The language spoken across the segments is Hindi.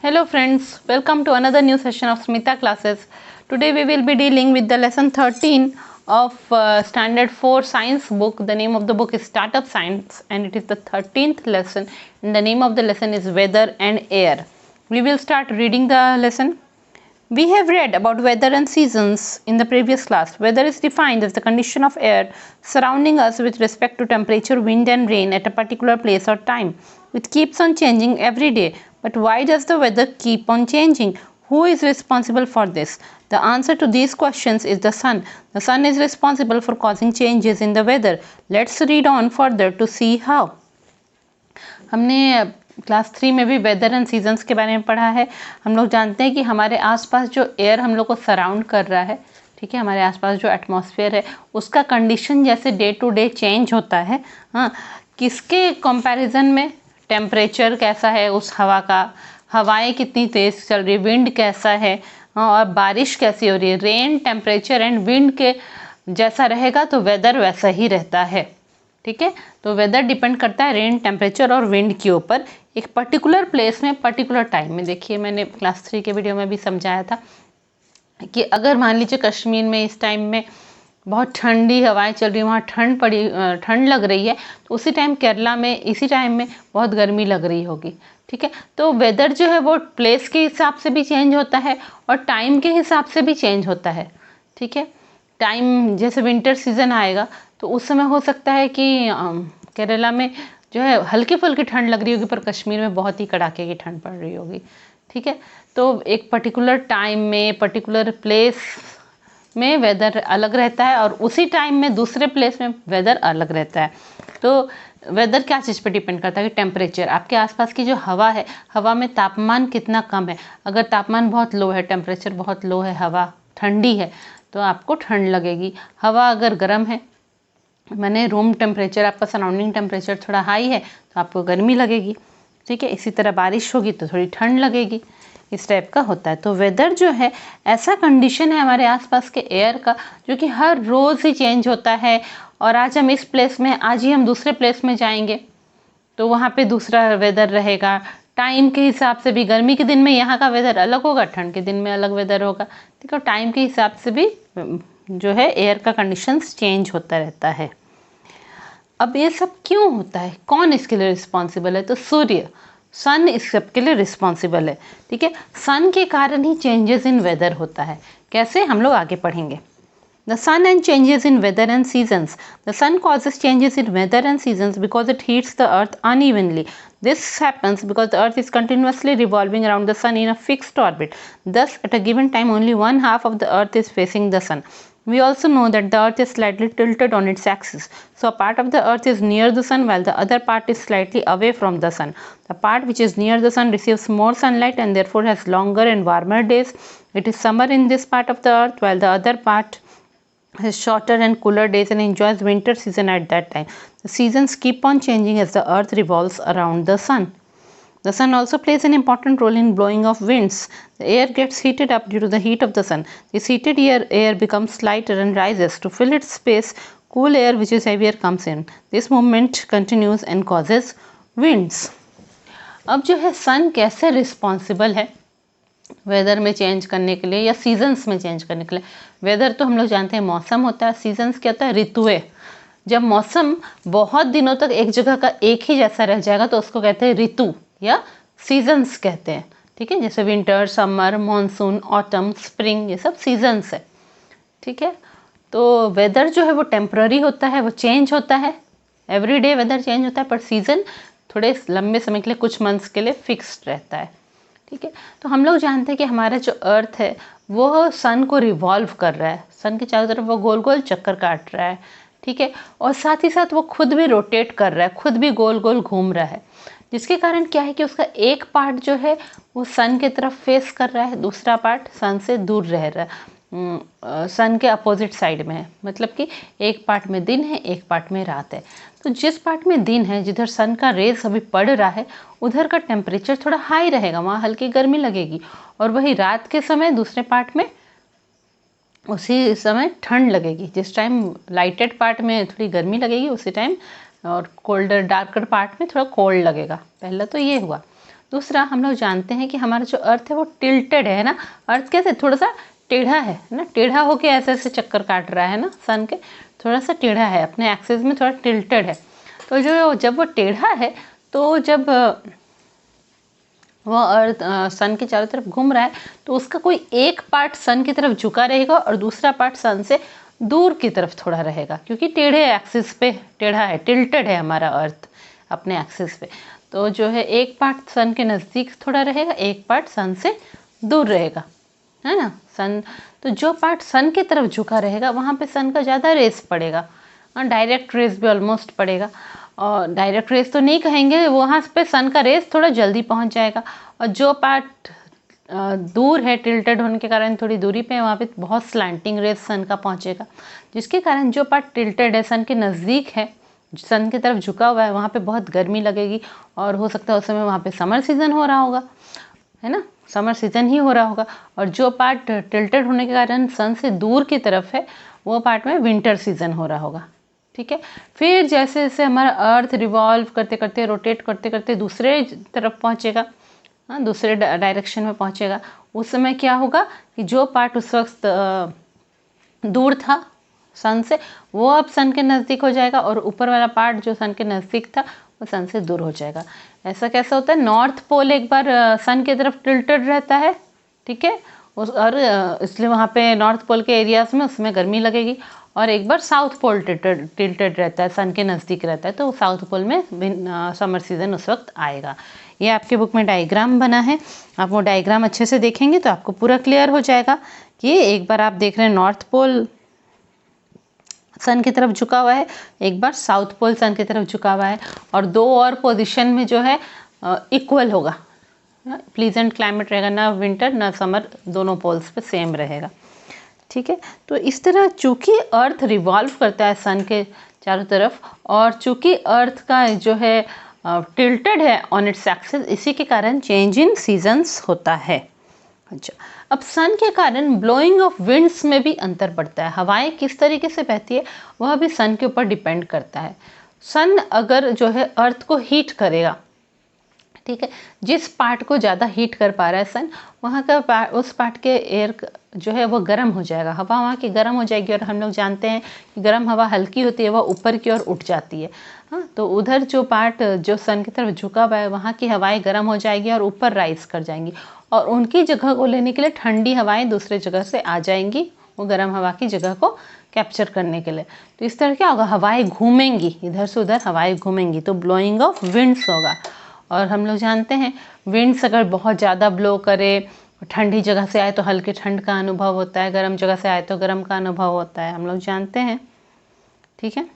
Hello friends, welcome to another new session of Smita classes. Today we will be dealing with the lesson 13 of standard 4 science book. The name of the book is Startup Science and it is the 13th lesson and the name of the lesson is Weather and Air. We will start reading the lesson. We have read about weather and seasons in the previous class. Weather is defined as the condition of air surrounding us with respect to temperature, wind and rain at a particular place or time. It keeps on changing every day. But why does the weather keep on changing? Who is responsible for this? The answer to these questions is the sun. The sun is responsible for causing changes in the weather. Let's read on further to see how. हमने क्लास 3 में भी वेदर एंड सीजन्स के बारे में पढ़ा है। हम लोग जानते हैं कि हमारे आसपास जो एयर हम लोग को सराउंड कर रहा है, ठीक है, हमारे आसपास जो एटमॉस्फेयर है उसका कंडीशन जैसे डे टू डे चेंज होता है, हाँ, किसके कंपैरिजन में टेम्परेचर कैसा है उस हवा का, हवाएं कितनी तेज़ चल रही है, विंड कैसा है, हाँ, और बारिश कैसी हो रही है, रेन टेम्परेचर एंड विंड के जैसा रहेगा तो वेदर वैसा ही रहता है। ठीक है, तो वेदर डिपेंड करता है रेन टेम्परेचर और विंड के ऊपर एक पर्टिकुलर प्लेस में पर्टिकुलर टाइम में। देखिए मैंने क्लास 3 के वीडियो में भी समझाया था कि अगर मान लीजिए कश्मीर में इस टाइम में बहुत ठंडी हवाएं चल रही, वहाँ ठंड लग रही है, तो उसी टाइम केरला में इसी टाइम में बहुत गर्मी लग रही होगी। ठीक है, तो वेदर जो है वो प्लेस के हिसाब से भी चेंज होता है और टाइम के हिसाब से भी चेंज होता है। ठीक है, टाइम जैसे विंटर सीजन आएगा तो उस समय हो सकता है कि केरला में जो है हल्की फुल्की ठंड लग रही होगी पर कश्मीर में बहुत ही कड़ाके की ठंड पड़ रही होगी। ठीक है, तो एक पर्टिकुलर टाइम में पर्टिकुलर प्लेस में वेदर अलग रहता है और उसी टाइम में दूसरे प्लेस में वेदर अलग रहता है। तो वेदर क्या चीज़ पे डिपेंड करता है कि टेम्परेचर, आपके आसपास की जो हवा है, हवा में तापमान कितना कम है। अगर तापमान बहुत लो है, टेम्परेचर बहुत लो है, हवा ठंडी है तो आपको ठंड लगेगी। हवा अगर गर्म है, मैंने रूम टेम्परेचर, आपका सराउंडिंग टेम्परेचर थोड़ा हाई है तो आपको गर्मी लगेगी। ठीक है, इसी तरह बारिश होगी तो थोड़ी ठंड लगेगी, इस टाइप का होता है। तो वेदर जो है ऐसा कंडीशन है हमारे आसपास के एयर का जो कि हर रोज़ ही चेंज होता है। और आज हम इस प्लेस में, आज ही हम दूसरे प्लेस में जाएंगे तो वहाँ पे दूसरा वेदर रहेगा। टाइम के हिसाब से भी गर्मी के दिन में यहाँ का वेदर अलग होगा, ठंड के दिन में अलग वेदर होगा। ठीक है, टाइम के हिसाब से भी जो है एयर का कंडीशंस चेंज होता रहता है। अब ये सब क्यों होता है, कौन इसके लिए रिस्पॉन्सिबल है? तो सूर्य, सन इस सब के लिए रिस्पॉन्सिबल है। ठीक है, सन के कारण ही चेंजेस इन वेदर होता है। कैसे, हम लोग आगे पढ़ेंगे। The sun and changes in weather and seasons. The sun causes changes in weather and seasons because it heats the earth unevenly. This happens because the earth is continuously revolving around the sun in a fixed orbit. Thus, at a given time, only one half of the earth is facing the sun. We also know that the earth is slightly tilted on its axis. So, a part of the earth is near the sun while the other part is slightly away from the sun. The part which is near the sun receives more sunlight and therefore has longer and warmer days. It is summer in this part of the earth while the other part has shorter and cooler days and enjoys winter season at that time. The seasons keep on changing as the earth revolves around the sun. The sun also plays an important role in blowing of winds. The air gets heated up due to the heat of the sun. This heated air becomes lighter and rises. To fill its space, cool air which is heavier comes in. This movement continues and causes winds. अब जो है सन कैसे रिस्पॉन्सिबल है वेदर में चेंज करने के लिए या सीजन्स में चेंज करने के लिए? वेदर तो हम लोग जानते हैं मौसम होता है, सीजन्स क्या होता है, ऋतुएं। जब मौसम बहुत दिनों तक एक जगह का एक ही जैसा रह जाएगा तो उसको कहते हैं ऋतु या सीजन्स कहते हैं। ठीक है, जैसे winter, summer, monsoon, autumn, spring, ये सब सीजन्स है। ठीक है, तो वेदर जो है वो टेम्पररी होता है, वो चेंज होता है, एवरीडे वेदर चेंज होता है, पर सीजन थोड़े लंबे समय के लिए, कुछ मंथ्स के लिए फिक्स्ड रहता है। ठीक है, तो हम लोग जानते हैं कि हमारा जो अर्थ है वो सन को रिवॉल्व कर रहा है, सन के चारों तरफ वो गोल गोल चक्कर काट रहा है। ठीक है, और साथ ही साथ वो खुद भी रोटेट कर रहा है, खुद भी गोल गोल घूम रहा है, जिसके कारण क्या है कि उसका एक पार्ट जो है वो सन के तरफ फेस कर रहा है, दूसरा पार्ट सन से दूर रह रहा है, सन के अपोजिट साइड में है। मतलब कि एक पार्ट में दिन है, एक पार्ट में रात है। तो जिस पार्ट में दिन है, जिधर सन का रेज अभी पड़ रहा है, उधर का टेम्परेचर थोड़ा हाई रहेगा, वहाँ हल्की गर्मी लगेगी। और वही रात के समय दूसरे पार्ट में उसी समय ठंड लगेगी। जिस टाइम लाइटेड पार्ट में थोड़ी गर्मी लगेगी उसी टाइम और कोल्डर डार्कर पार्ट में थोड़ा कोल्ड लगेगा। पहला तो ये हुआ। दूसरा, हम लोग जानते हैं कि हमारा जो अर्थ है वो टिल्टेड है ना। अर्थ कैसे, थोड़ा सा टेढ़ा है ना, टेढ़ा होके ऐसे ऐसे चक्कर काट रहा है ना, सन के थोड़ा सा टेढ़ा है, अपने एक्सिस में थोड़ा टिल्टेड है। तो जो जब वो टेढ़ा है, तो जब वो अर्थ सन के चारों तरफ घूम रहा है, तो उसका कोई एक पार्ट सन की तरफ झुका रहेगा और दूसरा पार्ट सन से दूर की तरफ थोड़ा रहेगा, क्योंकि टेढ़े एक्सिस पे टेढ़ा है, टिल्टेड है हमारा अर्थ अपने एक्सिस पे। तो जो है एक पार्ट सन के नज़दीक थोड़ा रहेगा, एक पार्ट सन से दूर रहेगा, है ना। सन, तो जो पार्ट सन की तरफ झुका रहेगा वहाँ पे सन का ज़्यादा रेस पड़ेगा, डायरेक्ट रेस भी ऑलमोस्ट पड़ेगा। और डायरेक्ट रेस तो नहीं कहेंगे, वहाँ पे सन का रेस थोड़ा जल्दी पहुँच जाएगा। और जो पार्ट दूर है, टिल्टेड होने के कारण थोड़ी दूरी पे है, वहाँ पे बहुत स्लैंटिंग रेस सन का पहुँचेगा, जिसके कारण जो पार्ट टिल्टेड है, सन के नज़दीक है, सन की तरफ झुका हुआ है, वहाँ पे बहुत गर्मी लगेगी। और हो सकता है उस समय वहाँ पे समर सीज़न हो रहा होगा, है ना, समर सीज़न ही हो रहा होगा। और जो पार्ट टिल्टेड होने के कारण सन से दूर की तरफ है, वो पार्ट में विंटर सीज़न हो रहा होगा, ठीक है। फिर जैसे जैसे हमारा अर्थ रिवॉल्व करते करते, रोटेट करते करते दूसरे तरफ पहुँचेगा, हाँ, दूसरे डायरेक्शन में पहुँचेगा, उस समय क्या होगा कि जो पार्ट उस वक्त दूर था सन से, वो अब सन के नज़दीक हो जाएगा, और ऊपर वाला पार्ट जो सन के नज़दीक था वो सन से दूर हो जाएगा। ऐसा कैसा होता है, नॉर्थ पोल एक बार सन की तरफ टिल्टेड रहता है, ठीक है, और इसलिए वहाँ पे नॉर्थ पोल के एरियाज़ में उसमें गर्मी लगेगी। और एक बार साउथ पोल टिल्टेड रहता है, सन के नज़दीक रहता है, तो साउथ पोल में समर सीज़न उस वक्त आएगा। ये आपके बुक में डायग्राम बना है, आप वो डायग्राम अच्छे से देखेंगे तो आपको पूरा क्लियर हो जाएगा कि एक बार आप देख रहे हैं नॉर्थ पोल सन की तरफ झुका हुआ है, एक बार साउथ पोल सन की तरफ झुका हुआ है, और दो और पोजीशन में जो है इक्वल होगा, प्लीजेंट क्लाइमेट रहेगा, ना विंटर ना समर, दोनों पोल्स पे सेम रहेगा, ठीक है। तो इस तरह चूँकि अर्थ रिवॉल्व करता है सन के चारों तरफ, और चूँकि अर्थ का जो है टिल्टेड है ऑन इट्स एक्सिस, इसी के कारण चेंज इन सीजन्स होता है। अच्छा, अब सन के कारण ब्लोइंग ऑफ विंड्स में भी अंतर पड़ता है। हवाएं किस तरीके से बहती है वह भी सन के ऊपर डिपेंड करता है। सन अगर जो है अर्थ को हीट करेगा, ठीक है, जिस पार्ट को ज़्यादा हीट कर पा रहा है सन, वहाँ का उस पार्ट के एयर जो है वो गर्म हो जाएगा, हवा वहाँ की गर्म हो जाएगी। और हम लोग जानते हैं कि गर्म हवा हल्की होती है, वह ऊपर की ओर उठ जाती है, हाँ, तो उधर जो पार्ट जो सन की तरफ झुका हुआ है वहाँ की हवाएं गर्म हो जाएगी और ऊपर राइज कर जाएंगी, और उनकी जगह को लेने के लिए ठंडी हवाएं दूसरे जगह से आ जाएंगी, वो गर्म हवा की जगह को कैप्चर करने के लिए। तो इस तरह क्या होगा, हवाएं घूमेंगी, इधर से उधर हवाएं घूमेंगी, तो ब्लोइंग ऑफ विंड्स होगा। और हम लोग जानते हैं विंड्स अगर बहुत ज़्यादा ब्लो करे, ठंडी जगह से आए तो हल्के ठंड का अनुभव होता है, गर्म जगह से आए तो गर्म का अनुभव होता है, हम लोग जानते हैं, ठीक है।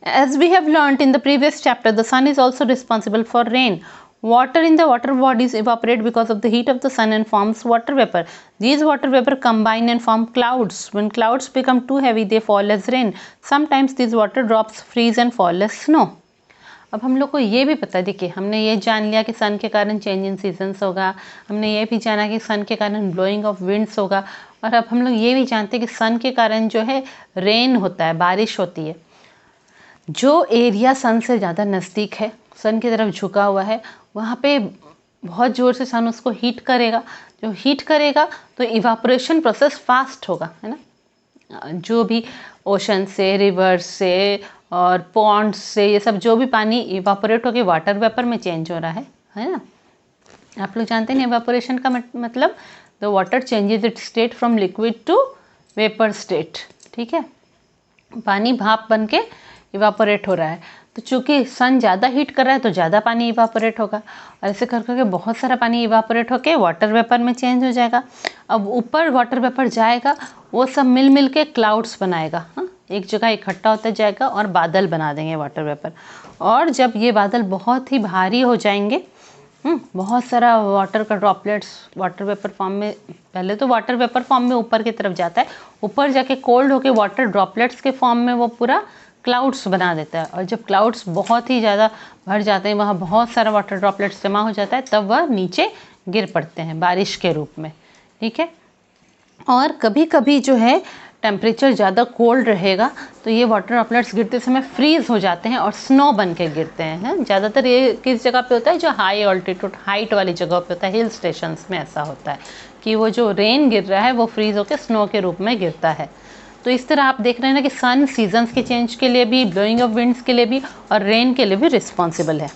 As we have learnt in the previous chapter, the sun is also responsible for rain. Water in the water bodies evaporate because of the heat of the sun and forms water vapor. These water vapor combine and form clouds. When clouds become too heavy, they fall as rain. Sometimes these water drops freeze and fall as snow. अब हम लोग को ये भी पता, देखिए हमने ये जान लिया कि सन के कारण चेंज इन सीजन्स होगा, हमने ये भी जाना कि सन के कारण ब्लोइंग ऑफ विंड्स होगा, और अब हम लोग ये भी जानते हैं कि सन के कारण जो है रेन होता है, बारिश होती है। जो एरिया सन से ज़्यादा नज़दीक है, सन की तरफ झुका हुआ है, वहाँ पे बहुत ज़ोर से सन उसको हीट करेगा, जो हीट करेगा तो इवापोरेशन प्रोसेस फास्ट होगा, है ना। जो भी ओशन से, रिवर्स से और पॉन्ड्स से, ये सब जो भी पानी इवापोरेट होकर वाटर वेपर में चेंज हो रहा है ना। आप लोग जानते हैं इवापोरेशन का मतलब the water changes its state from liquid to vapour state, ठीक है, पानी भाप बन के इवापोरेट हो रहा है। तो चूँकि सन ज़्यादा हीट कर रहा है तो ज़्यादा पानी इवापोरेट होगा, और ऐसे कर करके बहुत सारा पानी इवापोरेट होके वाटर वेपर में चेंज हो जाएगा। अब ऊपर वाटर वेपर जाएगा, वो सब मिल मिल के क्लाउड्स बनाएगा, हाँ, एक जगह इकट्ठा होता जाएगा और बादल बना देंगे वाटर वेपर। और जब ये बादल बहुत ही भारी हो जाएंगे, बहुत सारा वाटर का ड्रॉपलेट्स वाटर वेपर फॉर्म में, पहले तो वाटर वेपर फॉर्म में ऊपर की तरफ जाता है, ऊपर जाके कोल्ड होके वाटर ड्रॉपलेट्स के फॉर्म में वो पूरा क्लाउड्स बना देता है। और जब क्लाउड्स बहुत ही ज़्यादा भर जाते हैं, वहाँ बहुत सारा वाटर ड्रॉपलेट्स जमा हो जाता है, तब वह नीचे गिर पड़ते हैं बारिश के रूप में, ठीक है। और कभी कभी जो है टेम्परेचर ज़्यादा कोल्ड रहेगा तो ये वाटर ड्रॉपलेट्स गिरते समय फ्रीज हो जाते हैं और स्नो बन के गिरते हैं। ज़्यादातर ये किस जगह पे होता है, जो हाई ऑल्टीट्यूड हाइट वाली जगह पे होता है, हिल स्टेशंस में ऐसा होता है कि वो जो रेन गिर रहा है वो फ्रीज होकर स्नो के रूप में गिरता है। तो इस तरह आप देख रहे हैं ना कि सन सीजन्स के चेंज के लिए भी, ब्लोइंग ऑफ विंड्स के लिए भी और रेन के लिए भी रिस्पॉन्सिबल है।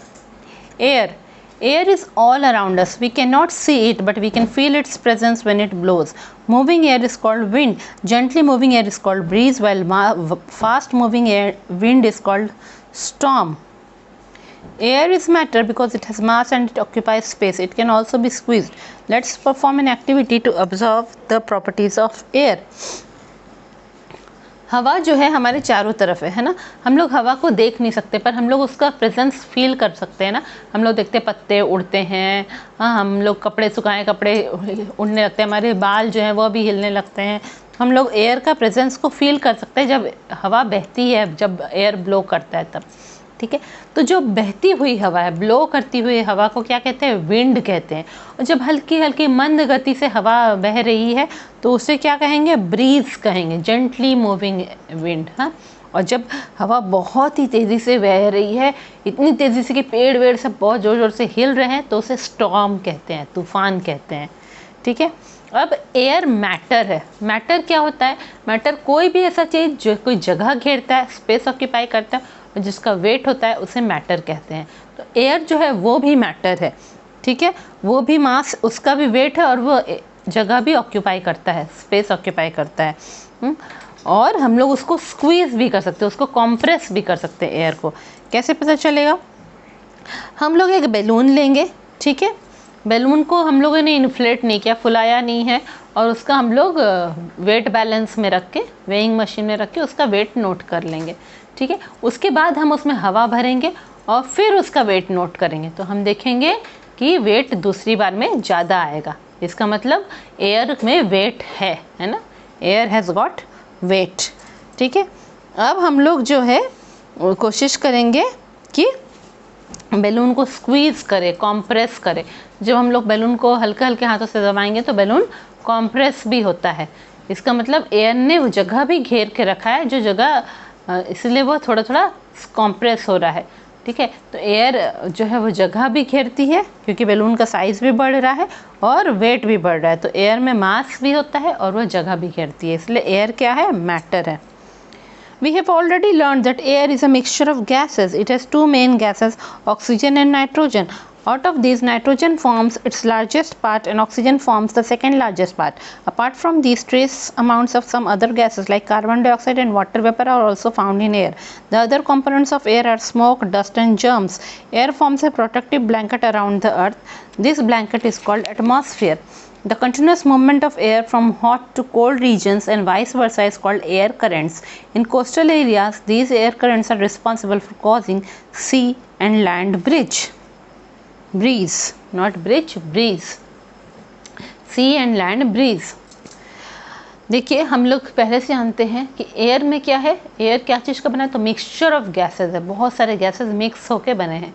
Air, air is all around us. We cannot see it, but we can feel its presence when it blows. Moving air is called wind. Gently moving air is called breeze, while fast moving wind is called storm. Air is matter because it has mass and it occupies space. It can also be squeezed. Let's perform an activity to observe the properties of air. हवा जो है हमारे चारों तरफ है ना। हम लोग हवा को देख नहीं सकते पर हम लोग उसका प्रेजेंस फील कर सकते हैं ना। हम लोग देखते हैं पत्ते उड़ते हैं, हाँ, हम लोग कपड़े सुखाएं, कपड़े उड़ने लगते हैं, हमारे बाल जो हैं वो भी हिलने लगते हैं। हम लोग एयर का प्रेजेंस को फील कर सकते हैं जब हवा बहती है, जब एयर ब्लो करता है तब। ठीक है, तो जो बहती हुई हवा है, ब्लो करती हुई हवा को क्या कहते हैं, विंड कहते हैं। और जब हल्की हल्की मंद गति से हवा बह रही है तो उसे क्या कहेंगे, ब्रीज कहेंगे, जेंटली मूविंग विंड। हाँ, और जब हवा बहुत ही तेज़ी से बह रही है, इतनी तेज़ी से कि पेड़ वेड़ सब बहुत ज़ोर ज़ोर से हिल रहे हैं, तो उसे स्टॉर्म कहते हैं, तूफान कहते हैं। ठीक है, अब एयर मैटर है। मैटर क्या होता है, मैटर कोई भी ऐसा चीज़ जो कोई जगह घेरता है, स्पेस ऑक्यूपाई करता है, जिसका वेट होता है उसे मैटर कहते हैं। तो एयर जो है वो भी मैटर है। ठीक है, वो भी मास, उसका भी वेट है और वो जगह भी ऑक्यूपाई करता है, स्पेस ऑक्यूपाई करता है। और हम लोग उसको स्क्वीज भी कर सकते हैं, उसको कॉम्प्रेस भी कर सकते हैं एयर को। कैसे पता चलेगा, हम लोग एक बैलून लेंगे। ठीक है, बैलून को हम लोगों ने इन्फ्लेट नहीं किया, फुलाया नहीं है, और उसका हम लोग वेट बैलेंस में रख के, वेइंग मशीन में रख के उसका वेट नोट कर लेंगे। ठीक है, उसके बाद हम उसमें हवा भरेंगे और फिर उसका वेट नोट करेंगे, तो हम देखेंगे कि वेट दूसरी बार में ज़्यादा आएगा। इसका मतलब एयर में वेट है ना, एयर हैज़ गॉट वेट। ठीक है, अब हम लोग जो है कोशिश करेंगे कि बैलून को स्क्वीज़ करें, कॉम्प्रेस करें। जब हम लोग बैलून को हल्के हल्के हाथों से दबाएंगे तो बैलून कॉम्प्रेस भी होता है। इसका मतलब एयर ने वो जगह भी घेर के रखा है, जो जगह, इसलिए वो थोड़ा थोड़ा कॉम्प्रेस हो रहा है। ठीक है, तो एयर जो है वो जगह भी घेरती है क्योंकि बैलून का साइज़ भी बढ़ रहा है और वेट भी बढ़ रहा है, तो एयर में मास भी होता है और वो जगह भी घेरती है, इसलिए एयर क्या है, मैटर है। We have already learned that air is a mixture of gases. It has two main gases, oxygen and nitrogen. Out of these, nitrogen forms its largest part and oxygen forms the second largest part. Apart from these, trace amounts of some other gases like carbon dioxide and water vapor are also found in air. The other components of air are smoke, dust and germs. Air forms a protective blanket around the earth. This blanket is called atmosphere. The continuous movement of air from hot to cold regions and vice versa is called air currents. In coastal areas, these air currents are responsible for causing sea and land breeze, not bridge, breeze. Sea and land breeze. देखिए, हम लोग पहले से जानते हैं कि एयर में क्या है, एयर क्या चीज़ का बना है, तो मिक्सचर ऑफ गैसेज है, बहुत सारे गैसेज मिक्स होके बने हैं।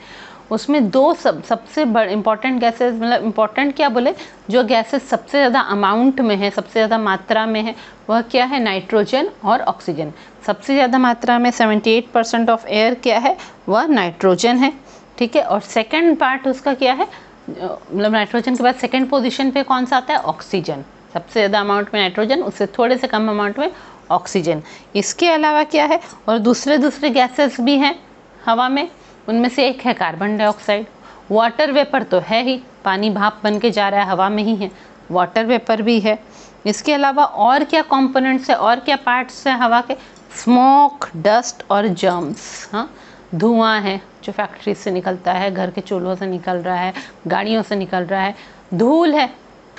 उसमें दो सबसे बड़े इंपॉर्टेंट गैसेस, मतलब इंपॉर्टेंट क्या बोले, जो गैसेस सबसे ज़्यादा अमाउंट में है, सबसे ज़्यादा मात्रा में है, वह क्या है, नाइट्रोजन और ऑक्सीजन। सबसे ज़्यादा मात्रा में 78% ऑफ एयर क्या है, वह नाइट्रोजन है। ठीक है, और सेकंड पार्ट उसका क्या है, मतलब नाइट्रोजन के बाद सेकंड पोजीशन पे कौन सा आता है, ऑक्सीजन। सबसे ज़्यादा अमाउंट में नाइट्रोजन, उससे थोड़े से कम अमाउंट में ऑक्सीजन। इसके अलावा क्या है, और दूसरे गैसेस भी हैं हवा में, उनमें से एक है कार्बन डाइऑक्साइड। वाटर वेपर तो है ही, पानी भाप बन के जा रहा है, हवा में ही है, वाटर वेपर भी है। इसके अलावा और क्या कंपोनेंट्स है, और क्या पार्ट्स हैं हवा के, स्मोक, डस्ट और जर्म्स। हाँ, धुआं है जो फैक्ट्री से निकलता है, घर के चूल्हों से निकल रहा है, गाड़ियों से निकल रहा है, धूल है,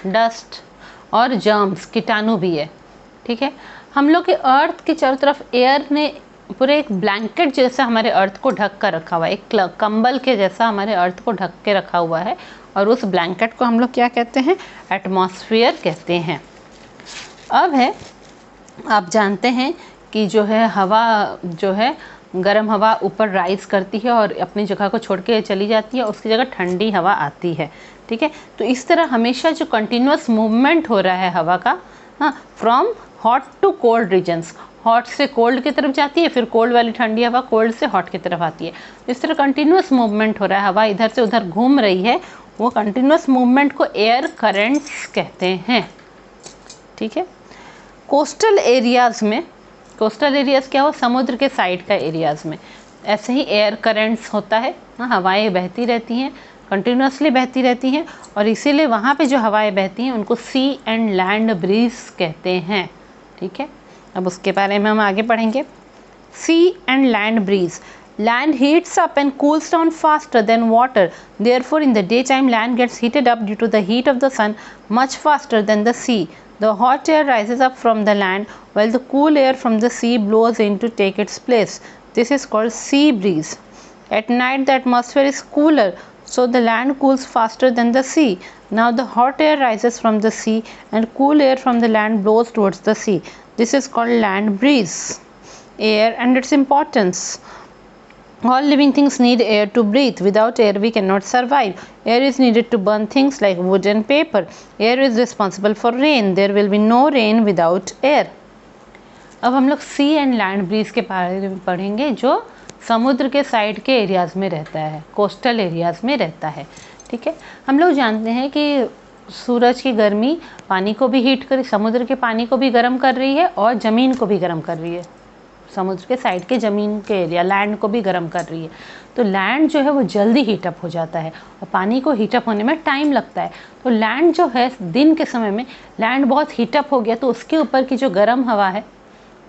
डस्ट, और जर्म्स, कीटाणु भी है। ठीक है, हम लोग के अर्थ के चारों तरफ एयर ने पूरे एक ब्लैंकेट जैसा हमारे अर्थ को ढक कर रखा हुआ है, एक कंबल के जैसा हमारे अर्थ को ढक के रखा हुआ है, और उस ब्लैंकेट को हम लोग क्या कहते हैं, एटमॉस्फेयर कहते हैं। अब है, आप जानते हैं कि जो है हवा जो है, गर्म हवा ऊपर राइज करती है और अपनी जगह को छोड़ के चली जाती है, उसकी जगह ठंडी हवा आती है। ठीक है, तो इस तरह हमेशा जो कंटिन्यूस मूवमेंट हो रहा है हवा का, हाँ, from hot to cold regions, hot से कोल्ड की तरफ जाती है, फिर कोल्ड वाली ठंडी हवा कोल्ड से हॉट की तरफ आती है। इस तरह कंटिन्यूस मूवमेंट हो रहा है, हवा इधर से उधर घूम रही है, वो कंटिन्यूस मूवमेंट को एयर करंट्स कहते हैं। ठीक है। कोस्टल एरियाज़ में, कोस्टल एरियाज़ क्या हो, समुद्र के साइड का एरियाज़ में ऐसे ही एयर करंट्स होता है, हवाएं बहती रहती हैं, कंटिन्यूसली बहती रहती हैं, और इसीलिए वहाँ पे जो हवाएं बहती हैं उनको सी एंड लैंड ब्रीज कहते हैं। ठीक है, अब उसके बारे में हम आगे पढ़ेंगे। Sea and land breeze, land heats up and cools down faster than water, therefore in the daytime land gets heated up due to the heat of the sun much faster than the sea. The hot air rises up from the land while the cool air from the sea blows in to take its place. This is called sea breeze. At night the atmosphere is cooler, so the land cools faster than the sea. Now the hot air rises from the sea and cool air from the land blows towards the sea. This is called land breeze. Air and its importance. All living things need air to breathe. Without air we cannot survive. Air is needed to burn things like wood and paper. Air is responsible for rain. There will be no rain without air. अब हम लोग सी एंड लैंड ब्रीज के बारे में पढ़ेंगे, जो समुद्र के साइड के एरियाज़ में रहता है, कोस्टल एरियाज़ में रहता है। ठीक है, हम लोग जानते हैं कि सूरज की गर्मी पानी को भी हीट कर, समुद्र के पानी को भी गर्म कर रही है और ज़मीन को भी गर्म कर रही है, समुद्र के साइड के ज़मीन के एरिया लैंड को भी गर्म कर रही है। तो लैंड जो है वो जल्दी हीटअप हो जाता है और पानी को हीटअप होने में टाइम लगता है। तो लैंड जो है दिन के समय में लैंड बहुत हीटअप हो गया तो उसके ऊपर की जो गर्म हवा है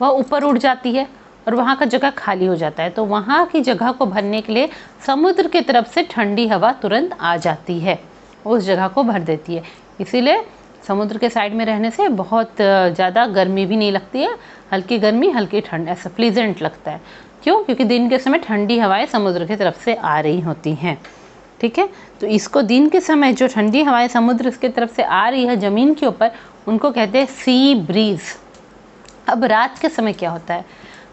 वह ऊपर उड़ जाती है और वहाँ का जगह खाली हो जाता है। तो वहाँ की जगह को भरने के लिए समुद्र की तरफ से ठंडी हवा तुरंत आ जाती है, उस जगह को भर देती है। इसीलिए समुद्र के साइड में रहने से बहुत ज़्यादा गर्मी भी नहीं लगती है, हल्की गर्मी हल्की ठंड, ऐसा प्लीजेंट लगता है। क्यों? क्योंकि दिन के समय ठंडी हवाएं समुद्र की तरफ से आ रही होती हैं। ठीक है, तो इसको दिन के समय जो ठंडी हवाएं समुद्र की तरफ से आ रही है ज़मीन के ऊपर, उनको कहते हैं सी ब्रीज। अब रात के समय क्या होता है,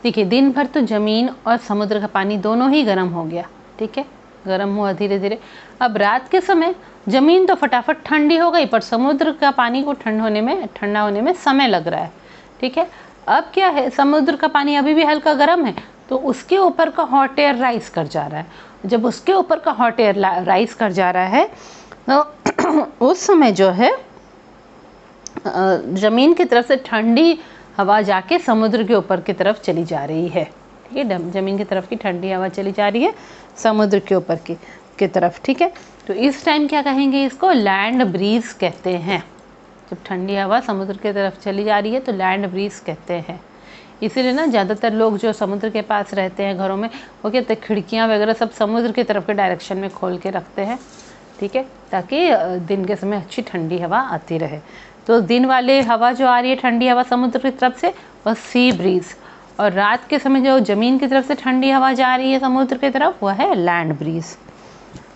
देखिए दिन भर तो ज़मीन और समुद्र का पानी दोनों ही गर्म हो गया, ठीक है, गर्म हुआ धीरे धीरे। अब रात के समय ज़मीन तो फटाफट ठंडी हो गई, पर समुद्र का पानी को ठंडा होने में समय लग रहा है। ठीक है, अब क्या है, समुद्र का पानी अभी भी हल्का गर्म है, तो उसके ऊपर का हॉट एयर राइज कर जा रहा है। जब उसके ऊपर का हॉट एयर राइज कर जा रहा है तो उस समय जो है ज़मीन की तरफ से ठंडी हवा जाके समुद्र के ऊपर की तरफ चली जा रही है। ठीक है, ज़मीन की तरफ की ठंडी हवा चली जा रही है समुद्र के ऊपर की तरफ। ठीक है, तो इस टाइम क्या कहेंगे, इसको लैंड ब्रीज कहते हैं। जब ठंडी हवा समुद्र की तरफ चली जा रही है तो लैंड ब्रीज कहते हैं। इसीलिए ना ज़्यादातर लोग जो समुद्र के पास रहते हैं घरों में, वो कहते हैं खिड़कियाँ वगैरह सब समुद्र की तरफ के डायरेक्शन में खोल के रखते हैं। ठीक है, ताकि दिन के समय अच्छी ठंडी हवा आती रहे। तो दिन वाले हवा जो आ रही है ठंडी हवा समुद्र की तरफ से, वह सी ब्रीज, और रात के समय जो ज़मीन की तरफ से ठंडी हवा जा रही है समुद्र की तरफ, वह है लैंड ब्रीज।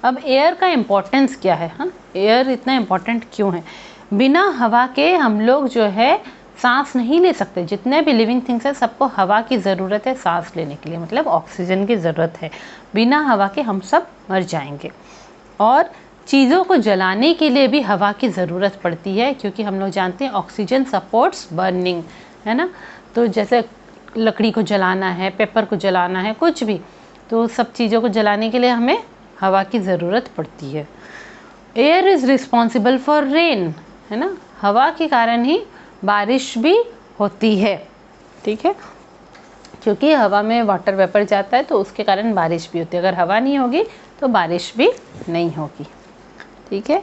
अब एयर का इम्पोर्टेंस क्या है, हाँ, एयर इतना इम्पोर्टेंट क्यों है? बिना हवा के हम लोग जो है सांस नहीं ले सकते। जितने भी लिविंग थिंग्स हैं सबको हवा की ज़रूरत है सांस लेने के लिए, मतलब ऑक्सीजन की ज़रूरत है। बिना हवा के हम सब मर जाएंगे। और चीज़ों को जलाने के लिए भी हवा की ज़रूरत पड़ती है, क्योंकि हम लोग जानते हैं ऑक्सीजन सपोर्ट्स बर्निंग, है ना। तो जैसे लकड़ी को जलाना है, पेपर को जलाना है, कुछ भी, तो सब चीज़ों को जलाने के लिए हमें हवा की ज़रूरत पड़ती है। Air is responsible for rain, है ना, हवा के कारण ही बारिश भी होती है। ठीक है, क्योंकि हवा में वाटर वेपर जाता है तो उसके कारण बारिश भी होती है। अगर हवा नहीं होगी तो बारिश भी नहीं होगी। ठीक है,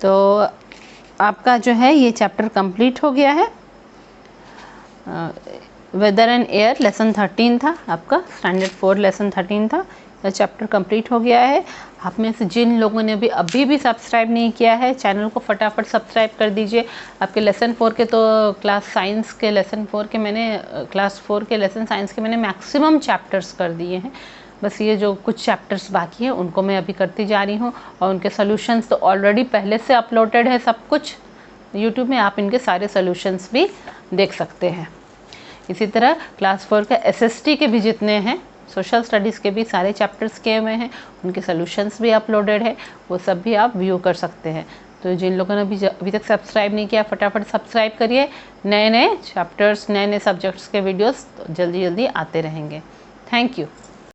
तो आपका जो है ये चैप्टर कंप्लीट हो गया है। वेदर एंड एयर लेसन 13 था आपका, स्टैंडर्ड 4 लेसन 13 था। चैप्टर कंप्लीट हो गया है। आप में से जिन लोगों ने अभी भी सब्सक्राइब नहीं किया है, चैनल को फटाफट सब्सक्राइब कर दीजिए। आपके लेसन 4 के तो क्लास साइंस के लेसन 4 के मैंने क्लास 4 के लेसन साइंस के मैंने मैक्सिमम चैप्टर्स कर दिए हैं। बस ये जो कुछ चैप्टर्स बाकी हैं उनको मैं अभी करती जा रही हूँ, और उनके सोल्यूशंस तो ऑलरेडी पहले से अपलोडेड है सब कुछ यूट्यूब में, आप इनके सारे सोल्यूशंस भी देख सकते हैं। इसी तरह क्लास 4 का SST के भी जितने हैं, सोशल स्टडीज़ के भी सारे चैप्टर्स किए हुए हैं, उनके सोल्यूशंस भी अपलोडेड है, वो सब भी आप व्यू कर सकते हैं। तो जिन लोगों ने अभी तक सब्सक्राइब नहीं किया, फटाफट सब्सक्राइब करिए। नए नए चैप्टर्स, नए नए सब्जेक्ट्स के वीडियोस जल्दी जल्दी आते रहेंगे। Thank you.